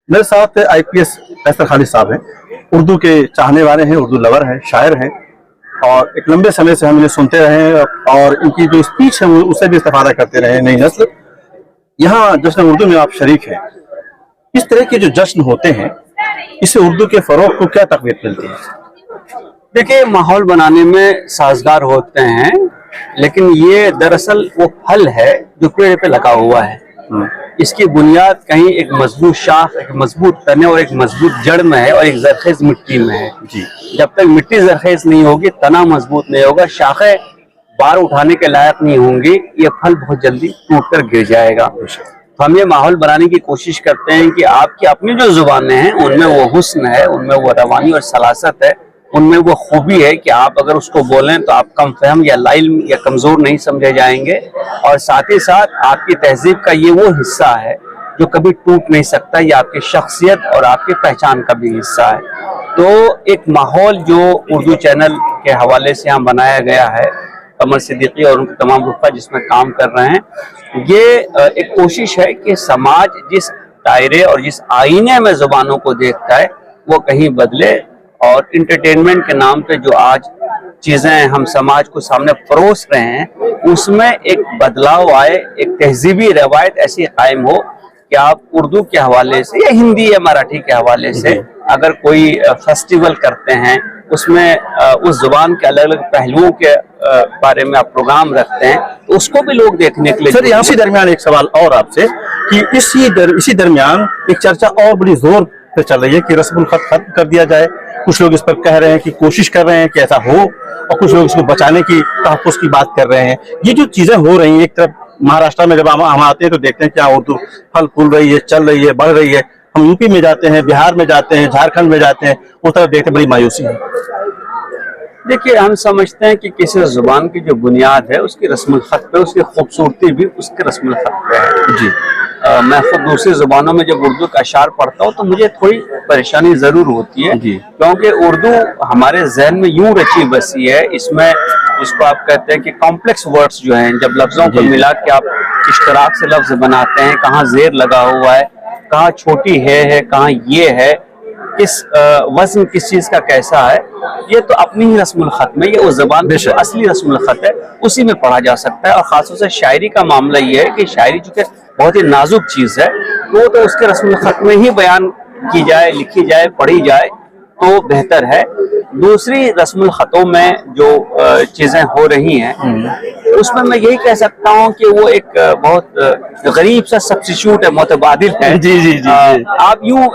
मेरे साथ आईपीएस फैसल खालिद साहब हैं, उर्दू के चाहने वाले हैं, उर्दू लवर हैं, शायर हैं और एक लंबे समय से हम इन्हें सुनते रहे हैं और इनकी जो स्पीच है उससे भी इस्तेफादा करते रहे नई नस्ल। यहाँ जश्न उर्दू में आप शरीक हैं, इस तरह के जो जश्न होते हैं इससे उर्दू के फरोग को क्या तक़वीत मिलती है? देखिए, माहौल बनाने में साजगार होते हैं, लेकिन ये दरअसल वो फल है जो पेड़ पे लगा हुआ है। इसकी बुनियाद कहीं एक मजबूत शाख, एक मजबूत तने और एक मजबूत जड़ में है और एक जरखेज मिट्टी में है। जी। जब तक मिट्टी जरखेज नहीं होगी, तना मजबूत नहीं होगा, शाखें बार उठाने के लायक नहीं होंगी, ये फल बहुत जल्दी टूट कर गिर जाएगा। तो हम ये माहौल बनाने की कोशिश करते हैं कि आपकी अपनी जो जुबानें हैं उनमें वो हुस्न है, उनमें वो रवानी और सलासत है, उनमें वो खूबी है कि आप अगर उसको बोलें तो आप कम फहम या लाइल या कमजोर नहीं समझे जाएंगे। और साथ ही साथ आपकी तहजीब का ये वो हिस्सा है जो कभी टूट नहीं सकता, ये आपकी शख्सियत और आपकी पहचान का भी हिस्सा है। तो एक माहौल जो उर्दू चैनल के हवाले से यहाँ बनाया गया है, कमर सिद्दीकी और उनके तमाम रुफ़ा जिसमें काम कर रहे हैं, ये एक कोशिश है कि समाज जिस दायरे और जिस आईने में जुबानों को देखता है वो कहीं बदले और इंटरटेनमेंट के नाम पे जो आज चीजें हम समाज को सामने परोस रहे हैं उसमें एक बदलाव आए, एक तहजीबी रवायत ऐसी कायम हो कि आप उर्दू के हवाले से या हिंदी या मराठी के हवाले से अगर कोई फेस्टिवल करते हैं, उसमें उस जुबान के अलग अलग पहलुओं के बारे में आप प्रोग्राम रखते हैं तो उसको भी लोग देखने के लिए। सर, इसी दरमियान एक सवाल और आपसे कि इसी दरमियान एक चर्चा और बड़ी जोर पे चल रही है कि रस्मुल खत खत्म कर दिया जाए। कुछ लोग इस पर कह रहे हैं कि कोशिश कर रहे हैं कि ऐसा हो और कुछ लोग इसको बचाने की तहफ़्फ़ुज़ की बात कर रहे हैं। ये जो चीजें हो रही हैं, एक तरफ महाराष्ट्र में जब हम आते हैं तो देखते हैं क्या उर्दू फल फूल रही है, चल रही है, बढ़ रही है। हम यूपी में जाते हैं, बिहार में जाते हैं, झारखंड में जाते हैं, उस तरफ देखते हैं बड़ी मायूसी है। देखिए, हम समझते हैं कि किसी जुबान की जो बुनियाद है उसकी रस्मुल खत पे, उसकी खूबसूरती भी उसके रस्मुल खत पे है। जी। मैं खुद दूसरी जुबानों में जब उर्दू का अशार पढ़ता हूँ तो मुझे थोड़ी परेशानी जरूर होती है, क्योंकि उर्दू हमारे जहन में यूं रची बसी है, इसमें जिसको आप कहते हैं कि कॉम्प्लेक्स वर्ड्स जो हैं, जब लफ्जों को मिला के आप इश्तराक से लफ्ज बनाते हैं, कहाँ जेर लगा हुआ है, कहाँ छोटी है कहाँ ये है, किस वज़न किस चीज का कैसा है, ये तो अपनी ही रस्मुल खत में, ये उस ज़बान की असली रस्मुल खत है उसी में पढ़ा जा सकता है। और खासतौर से शायरी का मामला ये है कि शायरी चूंकि बहुत ही नाजुक चीज है वो तो उसके रस्मुल खत में ही बयान की जाए, लिखी जाए, पढ़ी जाए तो बेहतर है। दूसरी रस्मुल खतों में जो चीजें हो रही हैं उसमें मैं यही कह सकता हूँ कि वो एक बहुत गरीब सा सब्स्टिट्यूट है, मुतबादिल है। जी। आप यूं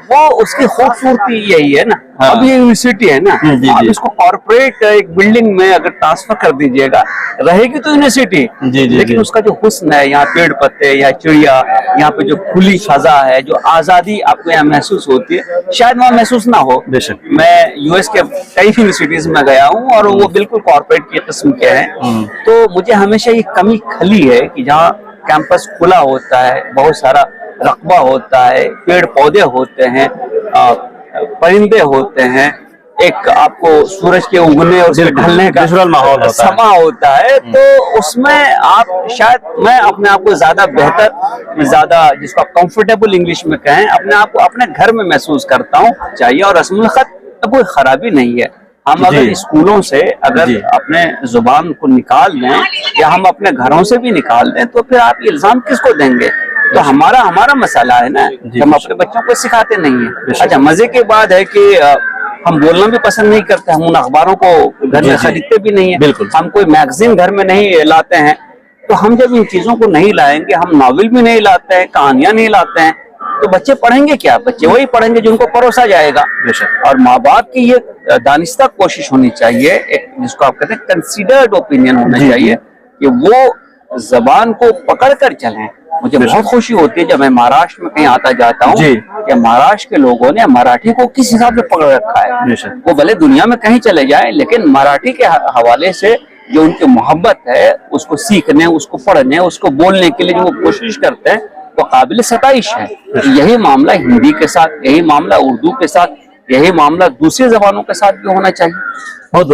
वो उसकी खूबसूरती यही है ना। अब ये यूनिवर्सिटी है ना, आप इसको कॉर्पोरेट एक बिल्डिंग में अगर ट्रांसफर कर दीजिएगा, रहेगी तो यूनिवर्सिटी, लेकिन उसका जो हुस्न है, यहाँ पेड़ पत्ते, यहाँ चिड़िया, यहाँ पे जो खुली फजा है, जो आजादी आपको यहाँ महसूस होती है, शायद वहाँ महसूस ना हो। मैं यूएस के कई यूनिवर्सिटीज में गया हूँ और वो बिल्कुल कॉर्पोरेट की किस्म के हैं, तो मुझे हमेशा ये कमी खली है कि जहाँ कैंपस खुला होता है, बहुत सारा रकबा होता है, पेड़ पौधे होते हैं, परिंदे होते हैं, एक आपको सूरज के उगने और उसके ढलने का माहौल समा होता है, तो उसमें आप शायद मैं अपने आप को ज्यादा बेहतर, ज्यादा जिसको आप कंफर्टेबल इंग्लिश में कहें, अपने आप को अपने घर में महसूस करता हूँ चाहिए। और रस्मुल खत तो कोई खराबी नहीं है। हम अगर स्कूलों से अगर अपने जुबान को निकाल दें या हम अपने घरों से भी निकाल दें तो फिर आप इल्जाम किसको देंगे? तो हमारा मसला है ना, हम अपने बच्चों को सिखाते नहीं है। अच्छा, मजे की बात है कि हम बोलना भी पसंद नहीं करते, हम उन अखबारों को घर में खरीदते भी नहीं है, हम कोई मैगजीन घर में नहीं लाते हैं। तो हम जब इन चीजों को नहीं लाएंगे, हम नॉवेल भी नहीं लाते हैं, कहानियां नहीं लाते हैं, तो बच्चे पढ़ेंगे क्या? बच्चे वही पढ़ेंगे जिनको परोसा जाएगा। और माँ बाप की ये दानिस्ता कोशिश होनी चाहिए, एक जिसको आप कहते हैं कंसीडर्ड ओपिनियन होना चाहिए कि वो जबान को पकड़ कर चलें। मुझे बहुत खुशी होती है जब मैं महाराष्ट्र में कहीं आता जाता हूँ कि महाराष्ट्र के लोगों ने मराठी को किस हिसाब से पकड़ रखा है। वो भले दुनिया में कहीं चले जाए, लेकिन मराठी के हवाले से जो उनकी मोहब्बत है उसको सीखने, उसको पढ़ने, उसको बोलने के लिए जो वो कोशिश करते हैं वो काबिल सताइश है। यही मामला हिंदी के साथ, यही मामला उर्दू के साथ, यही मामला दूसरी जबानों के साथ भी होना चाहिए। बहुत